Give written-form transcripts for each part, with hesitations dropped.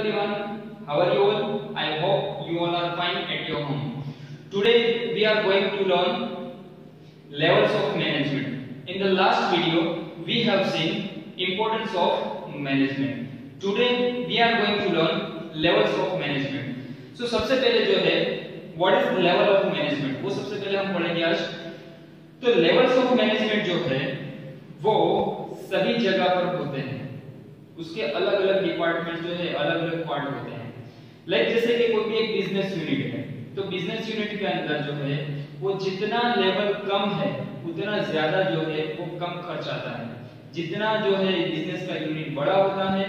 everyone, how are you all? I hope you all are fine at your home. Today we are going to learn levels of management. In the last video we have seen importance of management. Today we are going to learn levels of management. So सबसे पहले जो है what is the level of management वो सबसे पहले हम पढ़ेंगे आज. तो levels of management जो है वो सभी जगह पर होते हैं. उसके अलग अलग डिपार्टमेंट जो है अलग अलग पार्ट होते हैं. लाइक जैसे कि कोई भी एक बिजनेस यूनिट है तो बिजनेस यूनिट के अंदर जो है वो जितना लेवल कम है उतना ज्यादा जो है वो कम खर्च आता है. जितना जो है बिजनेस का यूनिट बड़ा होता है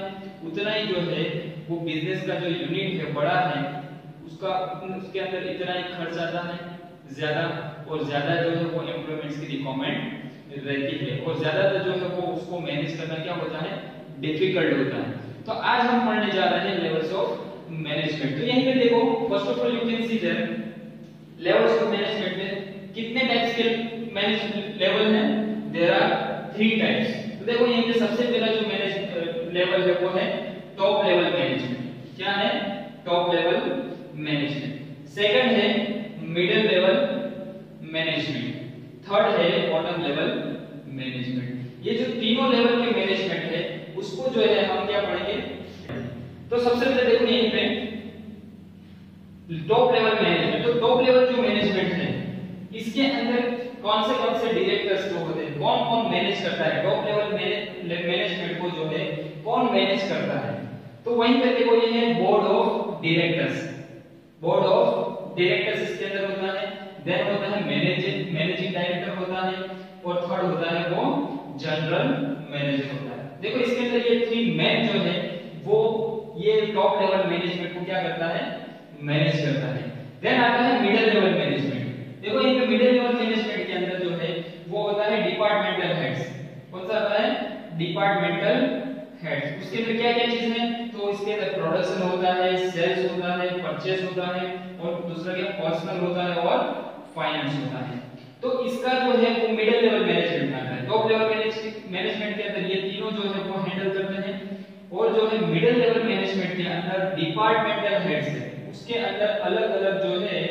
उतना ही जो है वो बिजनेस का जो यूनिट है बड़ा है उसके अंदर इतना ही खर्च आता है ज्यादा, और ज्यादा जो है वो एम्प्लॉयमेंट्स की रिक्वायरमेंट रहती है और ज्यादातर जो है वो उसको मैनेज करना क्या होता है डिफिकल्ट होता है. तो आज हम पढ़ने जा रहे हैं लेवल्स ऑफ मैनेजमेंट. तो यहीं पे देखो first of all you can see there levels of management में कितने टाइप्स के मैनेजमेंट लेवल हैं. There are 3 types. तो देखो यहीं पे सबसे पहला जो मैनेज लेवल है वो है टॉप लेवल मैनेजमेंट. क्या है? Top level management. सेकंड है मिडिल लेवल मैनेजमेंट. थर्ड है बॉटम लेवल मैनेजमेंट. ये जो तीनों लेवल के मैनेजमेंट है उसको जो है हम क्या पढ़ेंगे. तो सबसे पहले देखो यहीं पे टॉप लेवल मैनेजमेंट. तो टॉप लेवल जो मैनेजमेंट है इसके अंदर कौन से डायरेक्टर्स जो होते हैं कौन कौन मैनेज करता है. टॉप लेवल मैनेजमेंट को जो है कौन मैनेज करता है. तो वहीं पे देखो ये है board of directors. Board of directors इसके अंदर होता है. देन होता है मैनेजिंग डायरेक्टर होता है और थर्ड होता है वो जनरल मैनेजर होता है. देखो इसके अंदर ये 3 मैन जो है वो ये टॉप लेवल मैनेजमेंट को क्या करता है मैनेज करता है. देन आता है मिडिल लेवल मैनेजमेंट. देखो यहां पे मिडिल लेवल मैनेजमेंट के अंदर जो है वो होता है डिपार्टमेंटल हेड्स. कौन सा आता है? Departmental heads. उसके अंदर क्या क्या चीजें हैं? तो इसके अंदर प्रोडक्शन होता है, सेल्स होता है, परचेस होता है और दूसरा क्या पर्सनल होता है और फाइनेंस होता है. तो इसका जो है वो मिडिल लेवल मैनेजमेंट आता है. टॉप लेवल मैनेजमेंट के अंदर ये तीनों जो है वो हैंडल करते हैं और जो है मिडिल लेवल मैनेजमेंट के अंदर डिपार्टमेंटल हेड्स है उसके अंदर अलग अलग जो है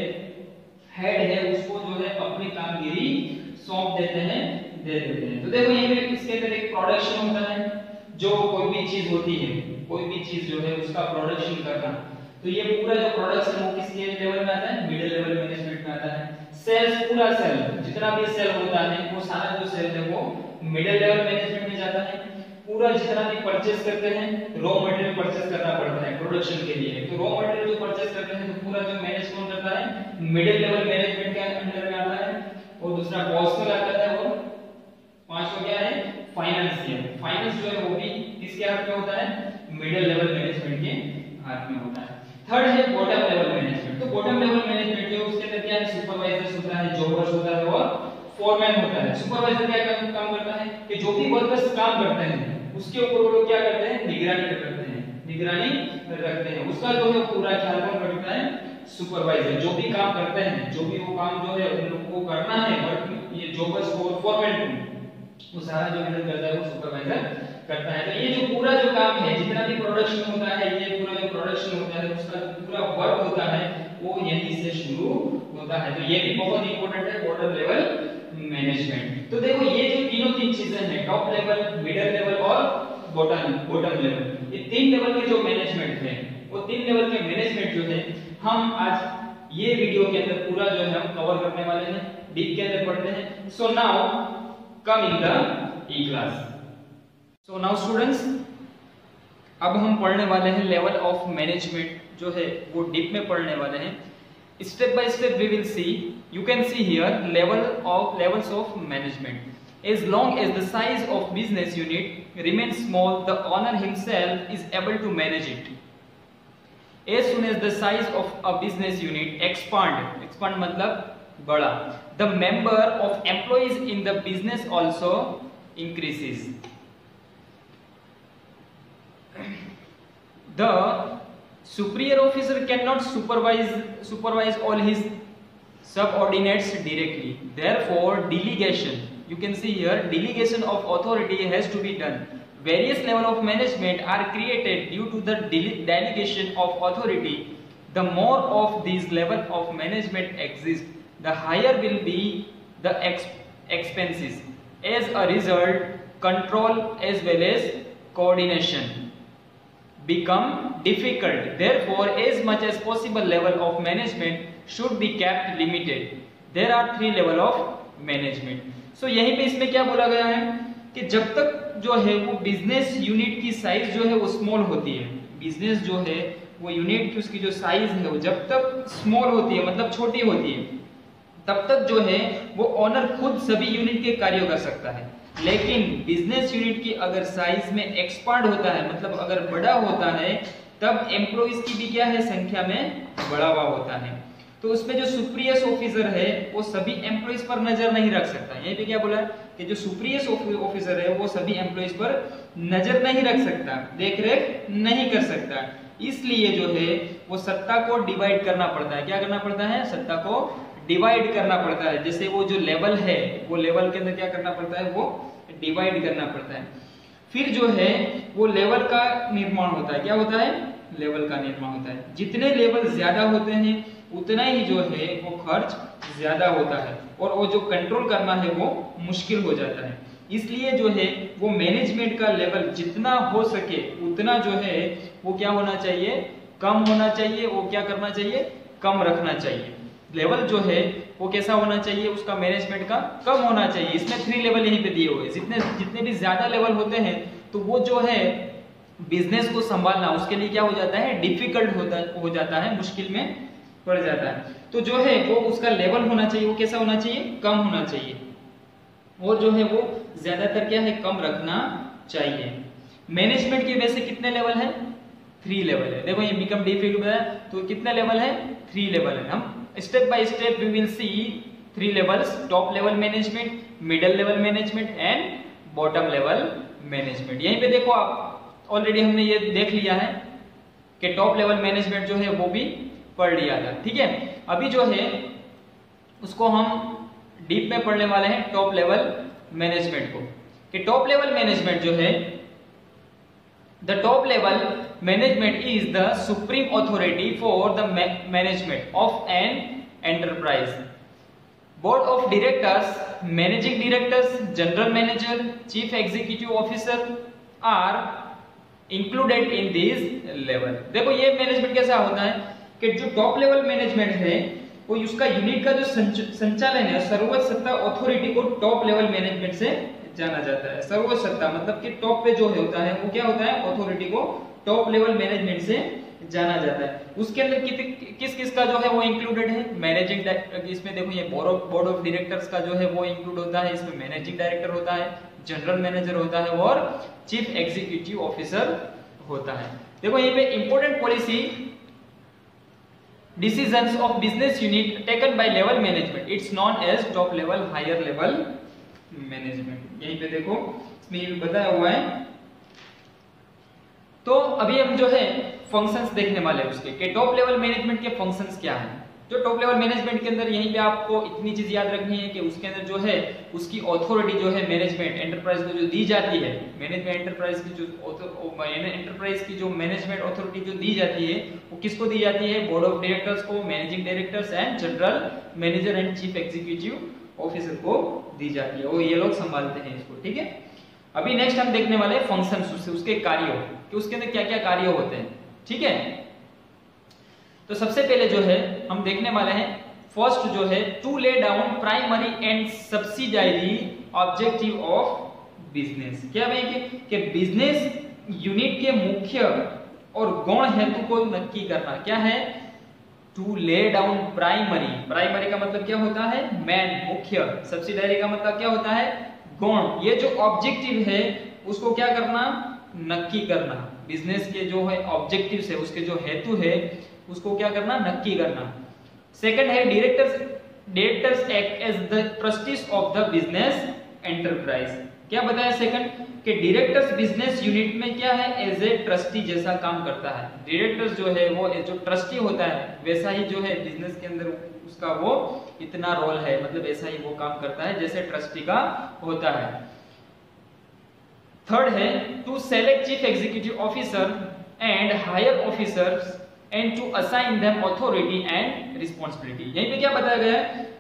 हेड है उसको जो है अपनी कामगिरी सौंप देते हैं दे देते हैं. तो देखो यहां पे इसके अंदर एक प्रोडक्शन होता है. जो कोई भी चीज होती है कोई भी चीज जो है उसका प्रोडक्शन करना, तो ये पूरा जो प्रोडक्शन वो किसके लेवल में आता है? मिडिल लेवल मैनेजमेंट में आता है. सेल्स, पूरा सेल जितना भी सेल होता है वो सारा जो सेल है वो मिडिल लेवल मैनेजमेंट में जाता है. पूरा जितना भी परचेस करते हैं रॉ मटेरियल परचेस करना पड़ता है प्रोडक्शन के लिए. तो रॉ मटेरियल जो परचेस करते हैं तो पूरा जो मैनेज कौन करता है? मिडिल लेवल मैनेजमेंट के अंडर में आता है. और दूसरा पर्सनल आता है और पांचवा क्या है? फाइनेंशियल. फाइनेंस जो है वो भी किसके हाथ में होता है? मिडिल लेवल मैनेजमेंट के हाथ में होता है. थर्ड है बॉटम लेवल मैनेजमेंट. तो बॉटम लेवल मैनेजमेंट जो उसके अंदर क्या है? सुपरवाइजर होता है, जॉबर्स होता है और फोरमैन होता है. सुपरवाइजर क्या काम करता है कि जो भी वर्कर्स काम करते हैं उसके ऊपर वो लोग क्या करते हैं? निगरानी करते हैं, निगरानी रखते हैं. उसका जो है पूरा ख्याल कौन रखता है? सुपरवाइजर. जो भी काम करते हैं जो भी वो काम जो है उन लोगों को करना है और ये जॉबर्स को और फोरमैन वो सारा जो हैंडल करता है वो सुपरवाइजर करता है. तो ये जो पूरा जो काम है जितना भी प्रोडक्शन होता है ये पूरा जो प्रोडक्शन होता है उसका पूरा वर्क होता है वो यहीं से शुरू होता है. तो ये भी बहुत इंपॉर्टेंट है बॉटम लेवल मैनेजमेंट. तो देखो ये जो तीन चीजें हैं टॉप लेवल, मिडिल लेवल और बॉटम लेवल, ये 3 लेवल के जो मैनेजमेंट है वो 3 लेवल के मैनेजमेंट जो है हम आज ये वीडियो के अंदर पूरा जो है हम कवर करने वाले हैं, डीप के अंदर पढ़ते हैं. So now come in the E class. So now students अब हम पढ़ने वाले हैं लेवल ऑफ मैनेजमेंट जो है वो डीप में पढ़ने वाले हैं. Step by step we will see. You can see here levels of management. As long as the size of business unit remains small, the owner himself is able to manage it. As soon as the size of a business unit expand मतलब बड़ा, the number of employees in the business also increases. The superior officer cannot supervise all his subordinates directly. Therefore, delegation, you can see here, delegation of authority has to be done. various level of management are created due to the delegation of authority. The more of these level of management exist, the higher will be the expenses. As a result, control as well as coordination become difficult. Therefore, as much as possible, level of management should be kept limited. There are 3 level of management. So यहीं पे इसमें क्या बोला गया है कि जब तक जो है वो बिजनेस यूनिट की साइज जो है वो स्मॉल होती है, बिजनेस जो है वो यूनिट की उसकी जो साइज है वो जब तक स्मॉल होती है, मतलब छोटी होती है, तब तक जो है वो ओनर खुद सभी यूनिट के कार्य कर सकता है। लेकिन बिजनेस यूनिट की अगर साइज में एक्सपांड होता है, मतलब अगर बड़ा होता है, तब एम्प्लॉइज की भी क्या है संख्या में बढ़ावा होता है। तो उसमें जो सुपीरियर ऑफिसर है वो सभी एम्प्लॉइज पर नजर नहीं रख सकता। यहीं पे क्या बोला कि जो सुपीरियर ऑफिसर है वो सभी एम्प्लॉइज पर नजर नहीं रख सकता, देख रेख नहीं कर सकता। इसलिए जो है वो सत्ता को डिवाइड करना पड़ता है। क्या करना पड़ता है? सत्ता को डिवाइड करना पड़ता है। जैसे वो जो लेवल है वो लेवल के अंदर क्या करना पड़ता है? वो डिवाइड करना पड़ता है। फिर जो है वो लेवल का निर्माण होता है। क्या होता है? लेवल का निर्माण होता है। जितने लेवल ज्यादा होते हैं उतना ही जो है वो खर्च ज्यादा होता है और वो जो कंट्रोल करना है वो मुश्किल हो जाता है। इसलिए जो है वो मैनेजमेंट का लेवल जितना हो सके उतना जो है वो क्या होना चाहिए? कम होना चाहिए। वो क्या करना चाहिए? कम रखना चाहिए। लेवल जो है वो कैसा होना चाहिए? उसका मैनेजमेंट का कम होना चाहिए। इसमें 3 लेवल यहीं पे दिए हुए हैं। जितने भी ज्यादा लेवल होते हैं तो वो जो है बिजनेस को संभालना उसके लिए क्या हो जाता है? डिफिकल्ट हो जाता है, मुश्किल में पड़ जाता है। तो जो है वो उसका लेवल होना चाहिए, वो कैसा होना चाहिए? कम होना चाहिए। और जो है वो ज्यादातर क्या है? कम रखना चाहिए। मैनेजमेंट के वैसे कितने लेवल है? 3 लेवल है। देखो ये बिकम डिफिकल्ट है तो कितने लेवल है? 3 लेवल है। हम step by step we will see 3 levels: top level management, middle level management and bottom level management. यहीं पे देखो आप ऑलरेडी हमने ये देख लिया है कि टॉप लेवल मैनेजमेंट जो है वो भी पढ़ लिया था। ठीक है, अभी जो है उसको हम डीप में पढ़ने वाले हैं टॉप लेवल मैनेजमेंट को। कि टॉप लेवल मैनेजमेंट जो है, the top level management is the supreme authority for the management of an enterprise. Board of directors, managing directors, general manager, chief executive officer are included in this level. देखो ये management कैसा होता है कि जो top level management है वो उसका यूनिट का जो संचालन है, सर्वोच्च सत्ता अथॉरिटी को टॉप लेवल मैनेजमेंट से जाना जाता है। सर्वोच्च सत्ता मतलब कि टॉप पे जो होता है वो क्या होता है? अथॉरिटी को टॉप लेवल मैनेजमेंट से जाना जाता है। उसके अंदर किस किस का जो है वो इंक्लूडेड है? मैनेजिंग, इसमें देखो ये बोर्ड ऑफ डायरेक्टर्स का जो है वो इंक्लूड होता है। इसमें मैनेजिंग डायरेक्टर होता है, जनरल मैनेजर होता है और चीफ एग्जीक्यूटिव ऑफिसर होता है। देखो यहीं पे important policy decisions of business unit taken by level management, it's known as top level, higher level management। यहीं पे देखो इसमें ये भी बताया हुआ है। तो अभी हम जो है फंक्शंस देखने वाले हैं उसके कि टॉप लेवल मैनेजमेंट के फंक्शंस क्या हैं। जो टॉप लेवल मैनेजमेंट के अंदर यहीं पे आपको इतनी चीज याद रखनी है कि उसके अंदर जो है उसकी अथॉरिटी जो है मैनेजमेंट एंटरप्राइज को जो दी जाती है, मैनेजमेंट एंटरप्राइज की जो एंटरप्राइज की जो मैनेजमेंट अथॉरिटी जो दी जाती है वो किसको दी जाती है? बोर्ड ऑफ डायरेक्टर्स को, managing directors and general manager and chief executive officer को दी जाती है। वो ये लोग संभालते हैं इसको। ठीक है, अभी नेक्स्ट हम देखने वाले हैं फंक्शंस, उसके कार्यों कि उसके अंदर क्या क्या कार्य होते हैं। ठीक है, तो सबसे पहले जो है हम देखने वाले हैं फर्स्ट जो है to lay down primary and subsidiary objective of business. क्या भाई कि बिजनेस यूनिट के मुख्य और गौण हेतु को नक्की करना। क्या है? To lay down primary, primary का मतलब क्या होता है? मेन, मुख्य। सब्सिडायरी का मतलब क्या होता है? गौण। ये जो ऑब्जेक्टिव है उसको क्या करना? नक्की करना। बिजनेस के जो है ऑब्जेक्टिव्स है, उसके जो हेतु है उसको क्या करना? नक्की करना। सेकंड है directors act as the trustees of the business enterprise. क्या बताया सेकंड? कि डायरेक्टर्स बिजनेस यूनिट में क्या है? एज ए ट्रस्टी जैसा काम करता है। डायरेक्टर्स जो है वो जो ट्रस्टी होता है वैसा ही जो है बिजनेस के अंदर उसका वो इतना रोल है, मतलब ऐसा ही वो काम करता है जैसे ट्रस्टी का होता है। थर्ड है to select chief executive officer and higher officers and to assign them authority and responsibility. यहीं पे क्या बताया गया है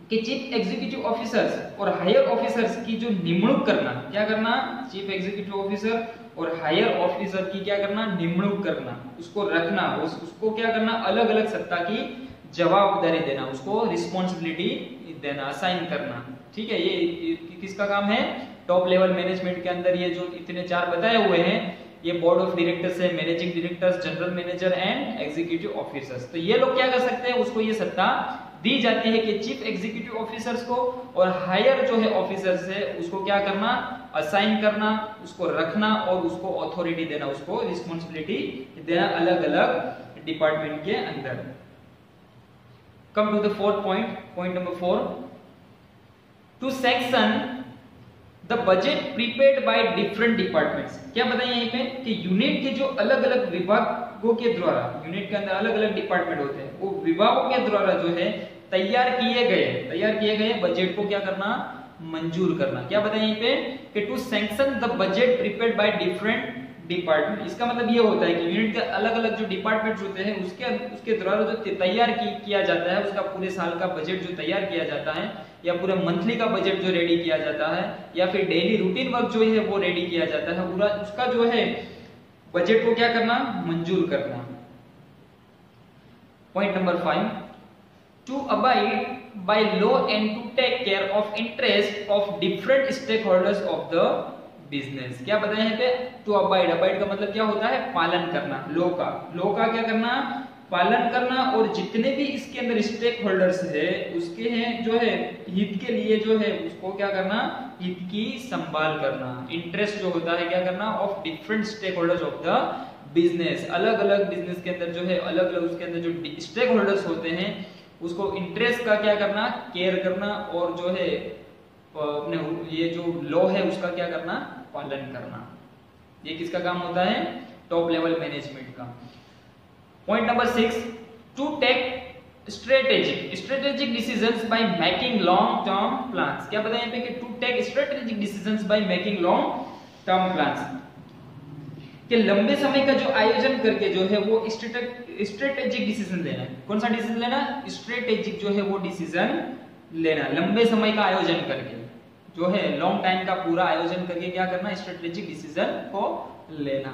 कि चीफ एग्जीक्यूटिव ऑफिसर्स और हायर ऑफिसर्स की जो निमणूक करना, क्या करना, चीफ एग्जीक्यूटिव ऑफिसर और हायर ऑफिसर की क्या करना, निमणूक करना, उसको रखना, उसको क्या करना, अलग अलग सत्ता की जवाबदारी देना, उसको रिस्पांसिबिलिटी देना, असाइन करना। ठीक है, ये किसका काम है, टॉप लेवल मैनेजमेंट के अंदर ये जो इतने चार बताए हुए हैं ये बोर्ड ऑफ डायरेक्टर्स है, managing directors, general manager and executive officers. तो ये लोग क्या कर सकते हैं, उसको ये सत्ता दी जाती है कि चीफ एग्जीक्यूटिव ऑफिसर्स को और हायर जो है ऑफिसर्स है उसको क्या करना, असाइन करना, उसको रखना और उसको अथॉरिटी देना, उसको रिस्पांसिबिलिटी देना अलग अलग डिपार्टमेंट के अंदर। Come to the fourth point, point number 4, to sanction the budget prepared by different departments. क्या बताइए यहीं पे कि यूनिट के जो अलग अलग विभागों के द्वारा, यूनिट के अंदर अलग अलग डिपार्टमेंट होते हैं, वो विभागों के द्वारा जो है तैयार किए गए बजट को क्या करना, मंजूर करना। क्या बताइए यहीं पे कि to sanction the budget prepared by different department. इसका मतलब ये होता है कि यूनिट के अलग अलग जो डिपार्टमेंट्स होते हैं उसके द्वारा जो तैयार किया जाता है, उसका पूरे साल का बजट जो तैयार किया जाता है या पूरे मंथली का बजट जो रेडी किया जाता है या फिर डेली रूटीन वर्क जो है वो रेडी किया जाता है, पूरा उसका जो है बजट को क्या करना, मंजूर करना। Point number 5, to abide by law and to take care of interest of different stakeholders of the business. क्या बताया यहाँ पे, टू अबाइड, अबाइड का मतलब क्या होता है, पालन करना, लॉ का क्या करना, पालन करना, और जितने भी इसके अंदर स्टेक होल्डर्स है उसके हैं जो है हित के लिए जो है उसको क्या करना, हित की संभाल करना, इंटरेस्ट जो होता है क्या करना, of different stakeholders of the business. अलग अलग बिजनेस के अंदर जो है अलग अलग उसके अंदर जो स्टेक होल्डर्स होते हैं उसको इंटरेस्ट का क्या करना, केयर करना, और जो है अपने ये जो लॉ है उसका क्या करना, पालन करना। ये किसका काम होता है, टॉप लेवल मैनेजमेंट का। Point number 6, to take strategic decisions by making long term plans. क्या बताया यहाँ पे कि to take strategic decisions by making long term plans, कि लंबे समय का जो आयोजन करके जो है वो स्ट्रेटेजिक डिसीजन लेना है। कौन सा डिसीजन लेना, स्ट्रेटेजिक जो है वो डिसीजन लेना, लंबे समय का आयोजन करके जो है लॉन्ग टाइम का पूरा आयोजन करके क्या करना, स्ट्रेटेजिक डिसीजन को लेना।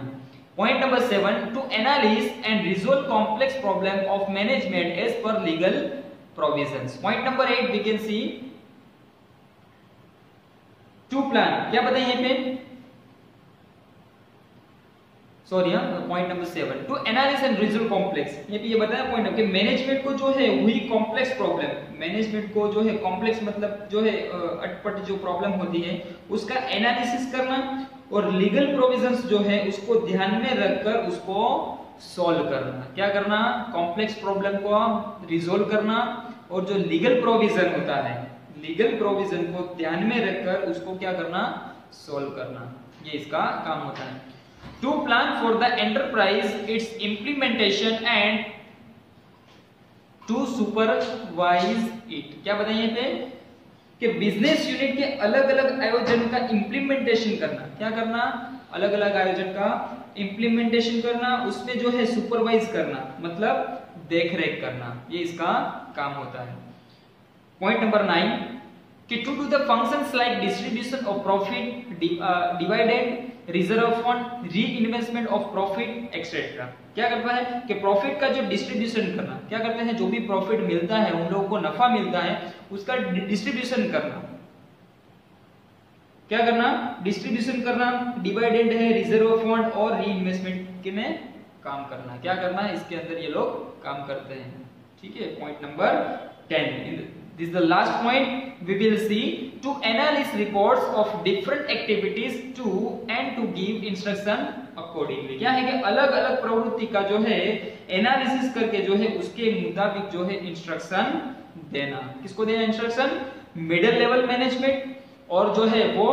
Point number 7, to analysis and resolve complex problem of management as per legal provisions. Point number 8 we can see to plan. क्या बताइए यहाँ पे, sorry point number 7, to analysis and resolve complex. ये बताया point कि management को जो है हुई कॉम्प्लेक्स प्रॉब्लम, मैनेजमेंट को जो है कॉम्प्लेक्स मतलब जो है अटपट जो प्रॉब्लम होती है उसका एनालिसिस करना और लीगल प्रोविजंस जो है उसको ध्यान में रखकर उसको सॉल्व करना। क्या करना, कॉम्प्लेक्स प्रॉब्लम को रिजॉल्व करना और जो लीगल प्रोविजन होता है, लीगल प्रोविजन को ध्यान में रखकर उसको क्या करना, सॉल्व करना। ये इसका काम होता है। To plan for the enterprise its implementation and to supervise it. क्या बताइए यहाँ पे कि बिजनेस यूनिट के अलग अलग आयोजन का इंप्लीमेंटेशन करना। क्या करना, अलग अलग आयोजन का इंप्लीमेंटेशन करना, उसमें जो है सुपरवाइज करना मतलब देखरेख करना, ये इसका काम होता है। पॉइंट नंबर 9, कि to do the functions like distribution of profit, dividend, reserve fund, reinvestment of profit etcetera. क्या करता है कि प्रॉफिट का जो डिस्ट्रीब्यूशन करना, क्या करते हैं, जो भी प्रॉफिट मिलता है उन लोगों को नफा मिलता है उसका डिस्ट्रीब्यूशन करना। क्या करना, डिस्ट्रीब्यूशन करना, डिविडेंड है, रिजर्व फंड और री इन्वेस्टमेंट के में काम करना। क्या करना है, इसके अंदर ये लोग काम करते हैं। ठीक है, point number 10, this is the last point we will see, to analyze reports of different activities to and to give instruction accordingly। क्या है कि अलग अलग प्रवृत्ति का जो है एनालिसिस करके जो है उसके मुताबिक जो है इंस्ट्रक्शन देना। किसको देना इंस्ट्रक्शन, मिडिल लेवल मैनेजमेंट और जो है वो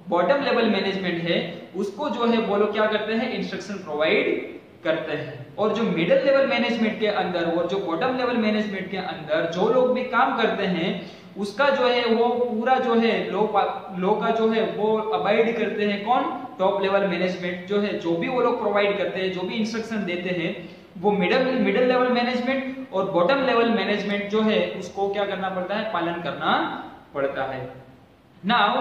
बॉटम लेवल मैनेजमेंट है उसको जो है वो लोग क्या करते हैं, इंस्ट्रक्शन प्रोवाइड करते हैं। और जो मिडिल लेवल मैनेजमेंट के अंदर और जो बॉटम लेवल मैनेजमेंट के अंदर जो लोग भी काम करते हैं उसका जो है वो पूरा जो है लो का जो है वो अबाइड करते हैं। कौन, टॉप लेवल मैनेजमेंट जो है, जो भी वो लोग प्रोवाइड करते हैं, जो भी इंस्ट्रक्शन देते हैं, वो मिडिल लेवल मैनेजमेंट और बॉटम लेवल मैनेजमेंट जो है उसको क्या करना पड़ता है, पालन करना पड़ता है। नाउ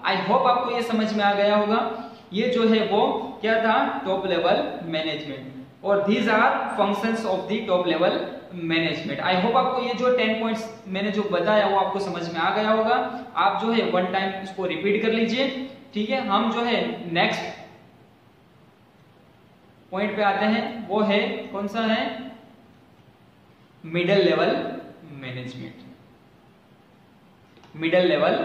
आई होप आपको ये समझ में आ गया होगा। ये जो है वो क्या था, टॉप लेवल मैनेजमेंट, और these are functions of the top level management. I hope आपको ये जो 10 पॉइंट्स मैंने जो बताया वो आपको समझ में आ गया होगा। आप जो है वन टाइम इसको रिपीट कर लीजिए, ठीक है। हम जो है नेक्स्ट पॉइंट पे आते हैं, वो है कौन सा है, middle level management. Middle level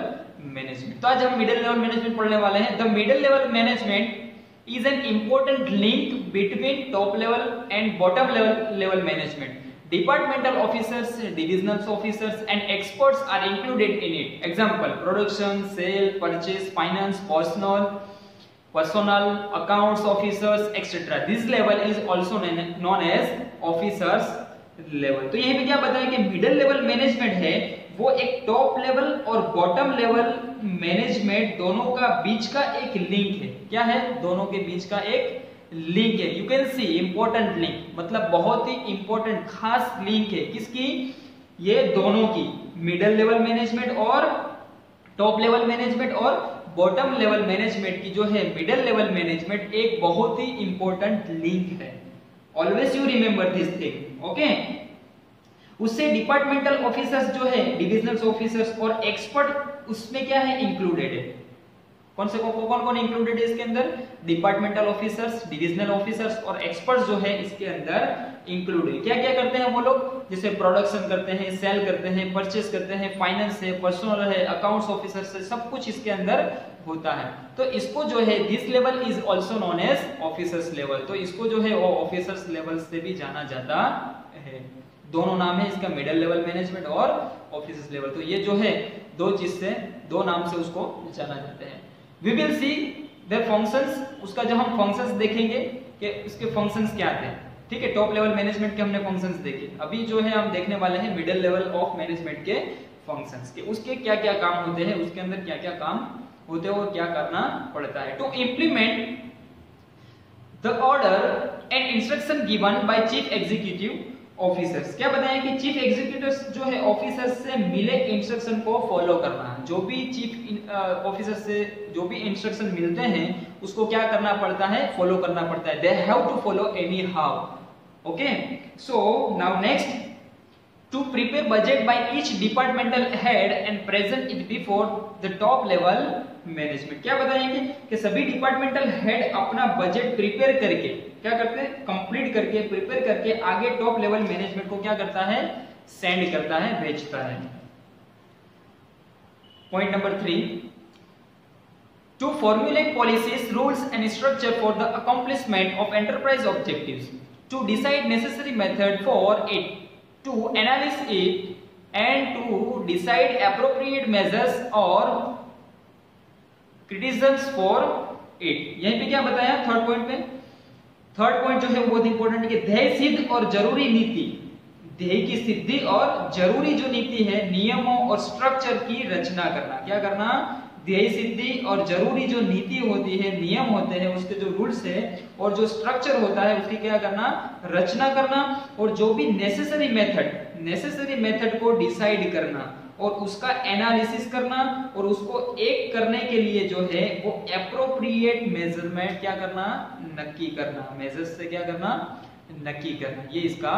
management, तो आज हम मिडिल लेवल मैनेजमेंट पढ़ने वाले हैं। The middle level management is an important link between top level and bottom level management. Departmental officers, divisional officers and experts are included in it. Example: production, sale, purchase, finance, personal, accounts officers, etc. This level is also known as officers level. तो यहीं पे क्या बताया कि middle level management है वो एक top level और बॉटम लेवल मैनेजमेंट दोनों का बीच का एक लिंक है। क्या है, दोनों के बीच का एक लिंक है। You can C important link, मतलब बहुत ही इंपॉर्टेंट खास लिंक है। किसकी, ये दोनों की, मिडिल लेवल मैनेजमेंट और टॉप लेवल मैनेजमेंट और बॉटम लेवल मैनेजमेंट की जो है मिडिल लेवल मैनेजमेंट एक बहुत ही इंपॉर्टेंट लिंक है। Always you remember this thing, okay. उससे डिपार्टमेंटल ऑफिसर्स जो है, डिविजनल ऑफिसर्स और एक्सपर्ट उसमें क्या है, इंक्लूडेड है। कौन कौन इंक्लूडेड है इसके अंदर, डिपार्टमेंटल ऑफिसर्स, डिविजनल ऑफिसर्स और एक्सपर्ट्स जो है इसके अंदर इंक्लूड है। क्या क्या करते हैं वो लोग, जैसे प्रोडक्शन करते हैं, सेल करते हैं, परचेस करते हैं, फाइनेंस है, पर्सनल है, अकाउंट्स ऑफिसर्स है, सब कुछ इसके अंदर होता है। तो इसको जो है this level is also known as officers level. तो इसको जो है वो ऑफिसर्स लेवल से भी जाना जाता है। दोनों नाम है इसका, मिडिल लेवल मैनेजमेंट और ऑफिसर्स लेवल। तो ये जो है दो चीज से, दो नाम से उसको जाना जाता है। We will see the functions, उसका जब हम फंक्शंस देखेंगे कि उसके फंक्शंस क्या आते हैं, ठीक है। टॉप लेवल मैनेजमेंट के हमने फंक्शंस देखे, अभी जो है हम देखने वाले हैं मिडिल लेवल ऑफ मैनेजमेंट के फंक्शंस के, उसके क्या क्या काम होते हैं, उसके अंदर क्या क्या काम होते हैं और क्या करना पड़ता है। To implement the order and instruction given by chief executive officers. क्या बताया कि चीफ एग्जीक्यूटिव्स जो है ऑफिसर्स से मिले इंस्ट्रक्शन को फॉलो करना है। जो भी चीफ ऑफिसर से जो भी इंस्ट्रक्शन मिलते हैं उसको क्या करना पड़ता है, फॉलो करना पड़ता है। They have to follow anyhow, okay. So now next, to prepare budget by each departmental head and present it before the top level management. क्या बताएंगे कि सभी डिपार्टमेंटल हेड अपना बजट प्रिपेयर करके क्या करते हैं, कंप्लीट करके, प्रिपेयर करके आगे टॉप लेवल मैनेजमेंट को क्या करता है, सेंड करता है, भेजता है। Point number 3, to formulate policies, rules and structure for the accomplishment of enterprise objectives, to decide necessary method for it, to analyse it and to decide appropriate measures और criticisms for it. यहीं पे क्या बताया third point में, third point जो है वो बहुत इंपॉर्टेंट है कि ध्येय सिद्ध और जरूरी नीति, ध्येय की सिद्धि और जरूरी जो नीति है, नियमों और स्ट्रक्चर की रचना करना। क्या करना, ध्येय सिद्धि और जरूरी जो नीति होती है, नियम होते हैं, उसके जो रूल्स है और जो स्ट्रक्चर होता है उसकी क्या करना, रचना करना। और जो भी नेसेसरी मेथड को डिसाइड करना और उसका एनालिसिस करना और उसको एक करने के लिए जो है वो एप्रोप्रिएट मेजरमेंट क्या करना, नक्की करना, मेजर्स से क्या करना, नक्की करना, ये इसका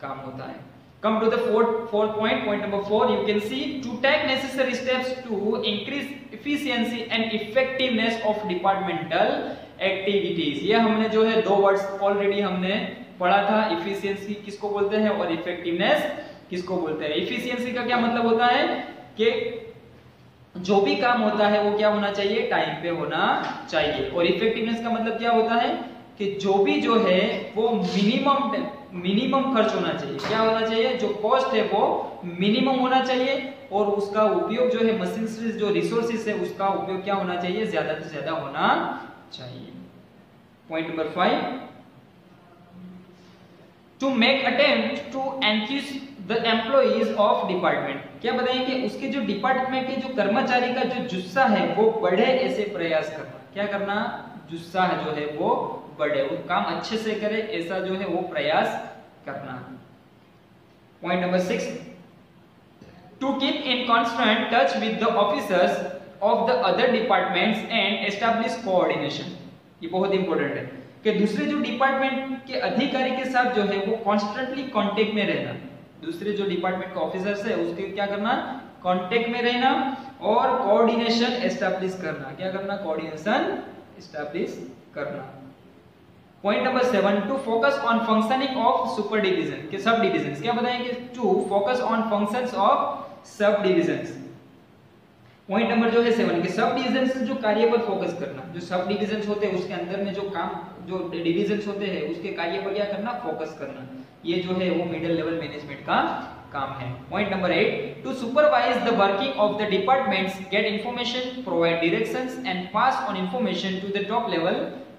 काम होता है। Come to the fourth point, point number 4, you can see to take necessary steps to increase efficiency and effectiveness of departmental activities। ये हमने जो है दो वर्ड्स ऑलरेडी हमने पढ़ा था, efficiency किसको बोलते हैं और effectiveness किसको बोलते हैं। efficiency का क्या मतलब होता है कि जो भी काम होता है वो क्या होना चाहिए, टाइम पे होना चाहिए। और effectiveness का मतलब क्या होता है कि जो भी जो है वो मिनिमम खर्च होना चाहिए। क्या होना चाहिए, जो कॉस्ट है वो मिनिमम होना चाहिए और उसका उपयोग जो है मशीनरी जो रिसोर्सेज है उसका उपयोग क्या होना चाहिए, ज्यादा से ज्यादा होना चाहिए। Point number 5, to make attempt to enthuse the employees of department. क्या बताइए कि उसके जो डिपार्टमेंट के जो कर्मचारी का जो जुस्सा है वो बढ़े, ऐसे प्रयास करना। क्या करना, जुस्सा जो है वो बढ़े, वो काम अच्छे से करे, ऐसा जो है वो प्रयास करना। Point number 6, to keep in constant touch with the officers of the other departments and establish coordination. ये बहुत इंपॉर्टेंट है कि दूसरे जो डिपार्टमेंट के अधिकारी के साथ जो है वो कॉन्स्टेंटली कांटेक्ट में रहना, दूसरे जो डिपार्टमेंट के ऑफिसर्स है उसके क्या करना, कांटेक्ट में रहना और कोऑर्डिनेशन एस्टैब्लिश करना। क्या करना, कोऑर्डिनेशन एस्टैब्लिश करना। Point number 7, to focus on functioning of super division के सब डिवीजन। क्या बताएंगे, to focus on functions of subdivision. Point number जो है 7 के सब डिवीजन जो कार्य पर फोकस करना, जो सब डिवीजन होते हैं उसके अंदर में जो काम, जो डिवीजन होते हैं उसके कार्य पर क्या करना, फोकस करना। ये जो है वो मिडिल लेवल मैनेजमेंट का काम है। Point number 8, to supervise the working of the departments, get information, provide directions and pass on information to the top level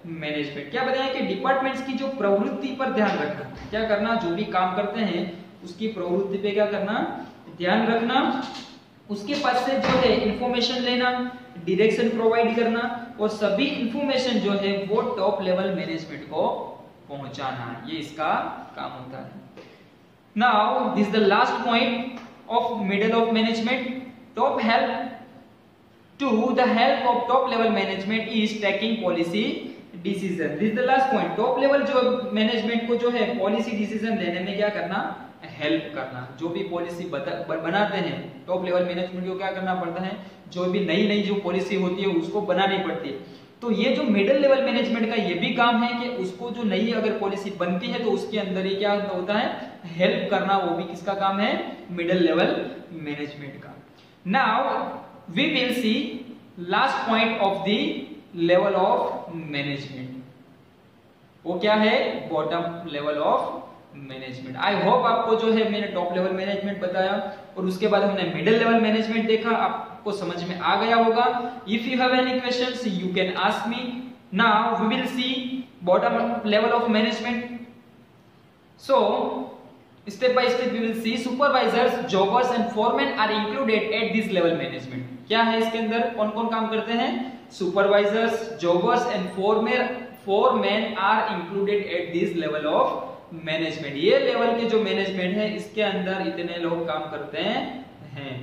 management. क्या बताया कि डिपार्टमेंट्स की जो प्रवृत्ति पर ध्यान रखना, क्या करना, जो भी काम करते हैं उसकी प्रवृत्ति पे क्या करना, ध्यान रखना, उसके पास से जो है इंफॉर्मेशन लेना, डायरेक्शन प्रोवाइड करना और सभी इंफॉर्मेशन जो है वो टॉप लेवल मैनेजमेंट को पहुंचाना, ये इसका काम होता है। Now this the last point of middle of management, top help to the help of top level management is taking policy decision. This the last point, top level जो management को जो है पॉलिसी डिसीजन लेने में क्या करना, help करना। जो भी पॉलिसी बनाते हैं टॉप लेवल मैनेजमेंट को क्या करना पड़ता है, जो भी नई नई जो पॉलिसी होती है उसको बनानी पड़ती है। तो ये जो मिडिल लेवल मैनेजमेंट का ये भी काम है कि उसको जो नई अगर पॉलिसी बनती है तो उसके अंदर ही क्या होता है, हेल्प करना, वो भी किसका काम है, मिडिल लेवल मैनेजमेंट का। Now we will see last point of the level of management, वो क्या है, bottom level of management. I hope आपको जो है मैंने टॉप लेवल मैनेजमेंट बताया और उसके बाद हमने मिडिल लेवल मैनेजमेंट देखा, आपको समझ में आ गया होगा। If you have any questions you can ask me. Now we will see bottom level of management. So step by step we will see supervisors, jobbers and foreman are included at this level management. क्या है इसके अंदर, कौन कौन काम करते हैं, supervisors, jobbers and foreman are included at this level of management. ये लेवल के जो मैनेजमेंट है इसके अंदर इतने लोग काम करते हैं।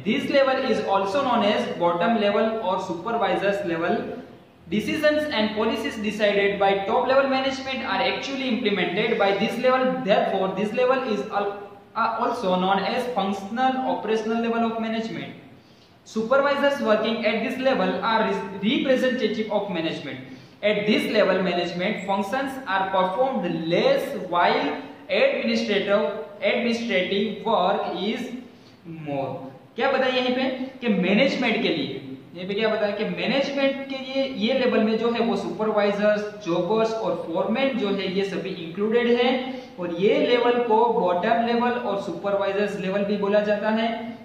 This level is also known as bottom level और supervisors level. Decisions and policies decided by top level management are actually implemented by this level. Therefore, this level is also known as functional operational level of management. Supervisors working at this level are representative of management. At this level, management functions are performed less while administrative work is more. क्या बताया यहीं पे कि management के लिए, यहीं पे क्या बताया कि मैनेजमेंट के लिए ये लेवल में जो है वो सुपरवाइजर्स, जॉबर्स और फोरमैन जो है ये सभी इंक्लूडेड है। और ये लेवल को बॉटम लेवल और सुपरवाइजर्स लेवल भी बोला जाता है।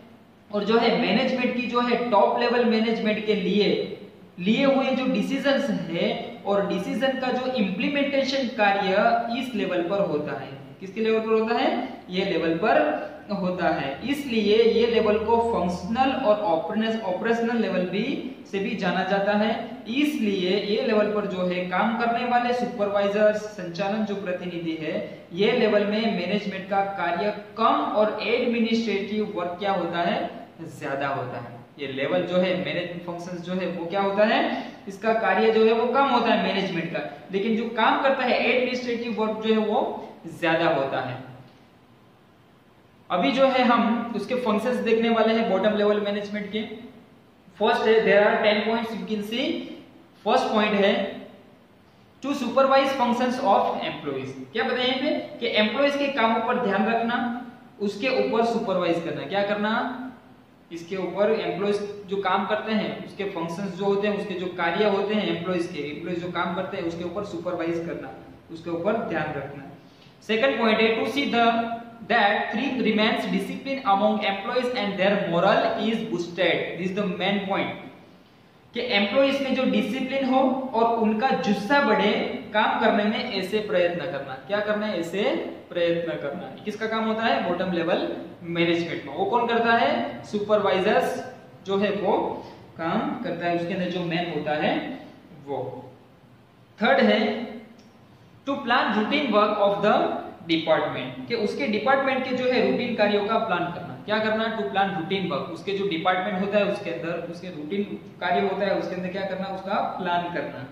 और जो है मैनेजमेंट की जो है टॉप लेवल मैनेजमेंट के लिए हुए जो डिसीजंस है और डिसीजन का जो इम्प्लीमेंटेशन कार्य इस लेवल पर होता है। किसके लेवल पर होता है, ये लेवल पर होता है। इसलिए ये लेवल को फंक्शनल और ऑपरेशनल लेवल भी से भी जाना जाता है। इसलिए ये लेवल पर जो है काम करने वाले सुपरवाइजर, संचालन जो प्रतिनिधि है, ये लेवल में मैनेजमेंट का कार्य कम और एडमिनिस्ट्रेटिव वर्क क्या होता है, ज्यादा होता है। ये लेवल जो है मैनेजमेंट फंक्शंस जो है वो क्या होता है, इसका कार्य जो है वो कम होता है मैनेजमेंट का, लेकिन जो काम करता है एडमिनिस्ट्रेटिव वर्क जो है वो ज्यादा होता है। अभी जो है हम उसके फंक्शंस देखने वाले हैं बॉटम लेवल मैनेजमेंट के। फर्स्ट है, there are 10 points you can see. First point है to supervise functions of employees. क्या बताया यहाँ पे कि एम्प्लॉइज के कामों पर ध्यान रखना, उसके ऊपर सुपरवाइज करना। क्या करना, इसके ऊपर एम्प्लॉइज जो काम करते हैं उसके फंक्शंस जो होते हैं, उसके जो कार्य होते हैं एम्प्लॉइज जो काम करते हैं उसके ऊपर सुपरवाइज करना, उसके ऊपर ध्यान रखना। सेकंड पॉइंट है to see that remains discipline among employees and their moral is boosted. This is the main point कि एम्प्लॉइज में जो डिसिप्लिन हो और उनका जुस्सा बढ़े काम करने में, ऐसे प्रयत्न करना। क्या करना है, ऐसे प्रयत्न करना। किसका काम होता है, बॉटम लेवल मैनेजमेंट में। वो कौन करता है, सुपरवाइजर्स जो है वो काम करता है, उसके अंदर जो मैन होता है वो। थर्ड है to plan routine work of the department, कि उसके डिपार्टमेंट के जो है रूटीन कार्यों का प्लान करना। क्या करना? टू प्लान रूटीन वर्क, उसके जो डिपार्टमेंट होता है उसके अंदर उसके रूटीन कार्य होता है उसके अंदर क्या करना? उसका प्लान करना।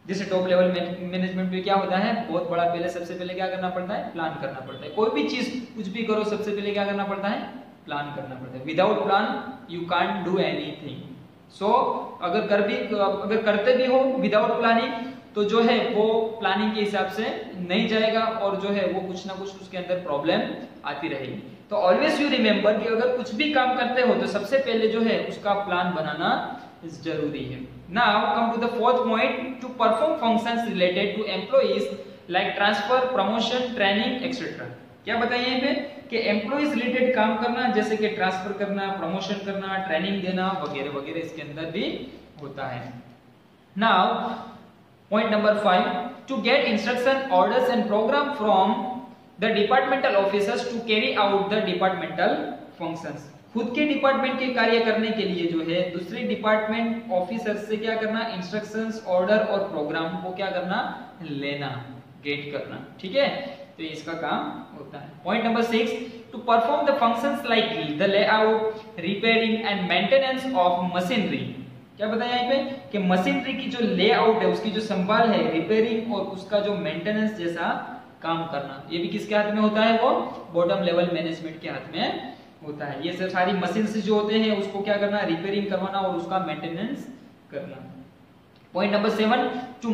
जैसे टॉप लेवल मैनेजमेंट में क्या होता है, बहुत बड़ा, पहले सबसे पहले क्या करना पड़ता है? प्लान करना पड़ता है। कोई भी चीज कुछ भी करो सबसे पहले क्या करना पड़ता है? प्लान करना पड़ता है। Without plan you can't do anything. So अगर करते भी हो विदाउट प्लानिंग तो जो है वो प्लानिंग के हिसाब से नहीं जाएगा और जो है वो कुछ ना कुछ उसके अंदर प्रॉब्लम आती रहेगी। तो ऑलवेज यू रिमेंबर कि अगर कुछ भी काम करते हो तो सबसे पहले जो है उसका प्लान बनाना जरूरी है। Now come to the fourth point, to perform functions related to employees like transfer, promotion, training etcetera. क्या बताइए यहाँ पे कि एम्प्लॉइज रिलेटेड काम करना, जैसे कि ट्रांसफर करना, प्रमोशन करना, ट्रेनिंग देना वगैरह वगैरह इसके अंदर भी होता है। Now point number 5, to get instruction, orders and programme from the departmental officers to carry out the departmental functions. खुद के डिपार्टमेंट के कार्य करने के लिए जो है दूसरे डिपार्टमेंट ऑफिसर से क्या करना? इंस्ट्रक्शंस, ऑर्डर और प्रोग्राम को क्या करना? लेना, गेट करना। ठीक है, तो इसका काम होता है। Point number 6, to perform the functions like the layout, repairing and maintenance of machinery. क्या बताया यहाँ पे कि मशीनरी की जो लेआउट है उसकी जो संभाल है, रिपेयरिंग और उसका जो मेंटेनेंस जैसा काम करना, ये भी किसके हाथ में होता है? वो बॉटम लेवल मैनेजमेंट के हाथ में होता है। ये सब सारी मशीन जो होते हैं उसको क्या करना? रिपेयरिंग करवाना और उसका मेंटेनेंस करना। Point number 7, to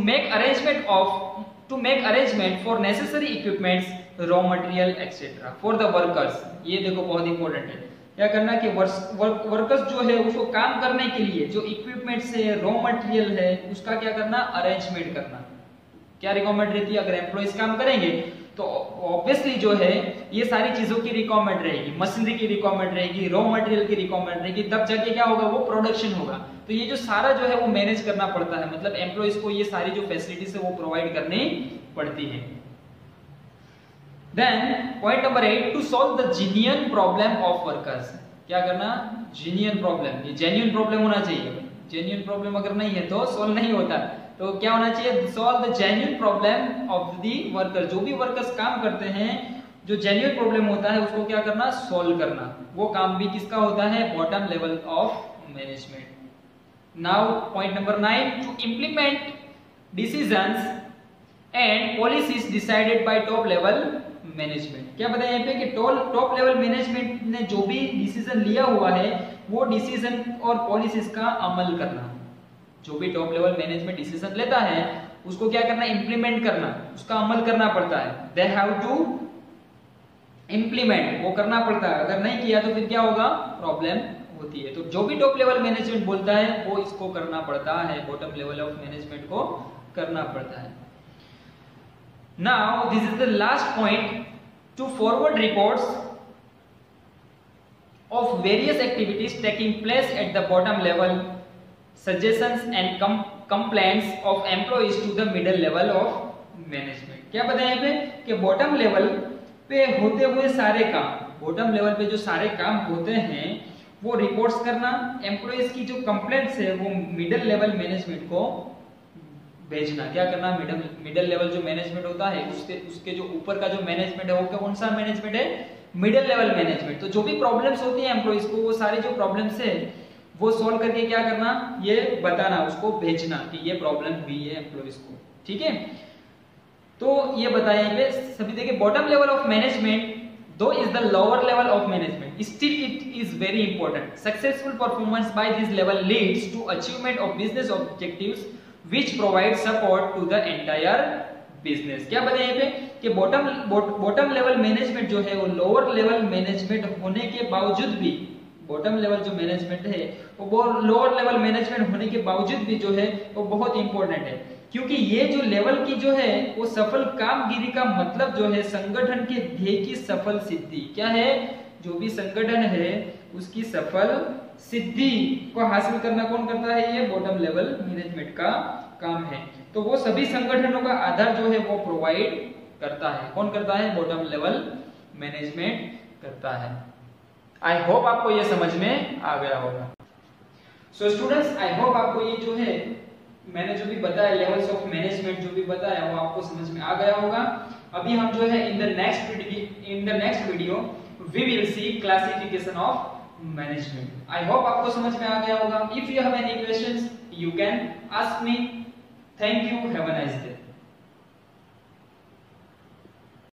make arrangement for necessary equipments, raw material etcetera for the workers. ये देखो बहुत इंपॉर्टेंट है। क्या करना कि वर्कर्स जो है उसको काम करने के लिए जो इक्विपमेंट्स है, रॉ मटेरियल है, उसका क्या करना? अरेंजमेंट करना। क्या रिक्वायरमेंट रहती है? अगर एम्प्लॉइज काम करेंगे तो ऑब्वियसली जो है ये सारी चीजों की रिक्वायरमेंट रहेगी, मशीनरी की रिक्वायरमेंट रहेगी, रॉ मटेरियल की रिक्वायरमेंट रहेगी, तब जाके क्या होगा? वो प्रोडक्शन होगा। तो ये जो सारा जो है वो मैनेज करना पड़ता है, मतलब एम्प्लॉइज को ये सारी जो फैसिलिटीज है वो प्रोवाइड करनी पड़ती है। Then point number 8, to solve the genuine problem of workers. क्या करना? जेन्युइन प्रॉब्लम, ये जेन्युइन प्रॉब्लम होना चाहिए। जेन्युइन प्रॉब्लम अगर नहीं है तो सॉल्व नहीं होता। तो क्या होना चाहिए? Solve the genuine problem of the worker. जो भी वर्कर्स काम करते हैं, जो जेन्युइन प्रॉब्लम होता है उसको क्या करना? सॉल्व करना। वो काम भी किसका होता है? Bottom level of management. Now point number 9, to implement decisions and policies decided by top level management. क्या बताया यहाँ पे कि टॉप लेवल मैनेजमेंट ने जो भी डिसीजन लिया हुआ है वो डिसीजन और पॉलिसीज का अमल करना। जो भी टॉप लेवल मैनेजमेंट डिसीजन लेता है उसको क्या करना? इंप्लीमेंट करना, उसका अमल करना पड़ता है। दे हैव टू इंप्लीमेंट, वो करना पड़ता है। अगर नहीं किया तो फिर क्या होगा? प्रॉब्लम होती है। तो जो भी टॉप लेवल मैनेजमेंट बोलता है वो इसको करना पड़ता है, बॉटम लेवल ऑफ मैनेजमेंट को करना पड़ता है। Now this is the last point, to forward reports of various activities taking place at the bottom level, suggestions and complaints of employees to the middle level of management। क्या बताया यहाँ पे कि bottom level पे होते हुए सारे काम, बॉटम लेवल पे जो सारे काम होते हैं वो रिपोर्ट्स करना, एम्प्लॉइज की जो कंप्लेंट्स है वो मिडिल लेवल मैनेजमेंट को भेजना। क्या करना? मिडिल लेवल जो मैनेजमेंट होता है उसके जो ऊपर का जो मैनेजमेंट है वो कौन सा मैनेजमेंट है? Middle level management. तो जो भी प्रॉब्लम्स होती हैं एम्प्लॉइज को, वो सारी जो प्रॉब्लम्स है वो सॉल्व करके क्या करना? ये बताना, उसको भेजना कि ये प्रॉब्लम हुई है एम्प्लॉइज को। ठीक है, तो ये बताया पे सभी। देखिए bottom level of management though is the lower level of management, still it is very important. Successful performance by this level leads to achievement of business objectives which provide support to the entire business। क्या बताया यहाँ पे कि bottom level management जो है वो lower level management होने के बावजूद भी, बॉटम लेवल जो मैनेजमेंट है वो लोअर लेवल मैनेजमेंट होने के बावजूद भी जो है वो बहुत इंपॉर्टेंट है, क्योंकि ये जो लेवल की जो है वो सफल कामगिरी का मतलब जो है संगठन के ध्येय की सफल सिद्धि। क्या है? जो भी संगठन है उसकी सफल सिद्धि को हासिल करना कौन करता है? ये बॉटम लेवल मैनेजमेंट का काम है। तो वो सभी संगठनों का आधार जो है वो प्रोवाइड करता है। कौन करता है? बॉटम लेवल मैनेजमेंट करता है। आई होप आपको ये समझ में आ गया होगा। सो स्टूडेंट्स, आई होप आपको ये जो है मैंने जो भी बताया लेवल्स ऑफ मैनेजमेंट जो भी बताया वो आपको समझ में आ गया होगा। अभी हम जो है in the next video we will see classification of management. I hope आपको समझ में आ गया होगा। If you have any questions you can ask me. Thank you, have a nice day.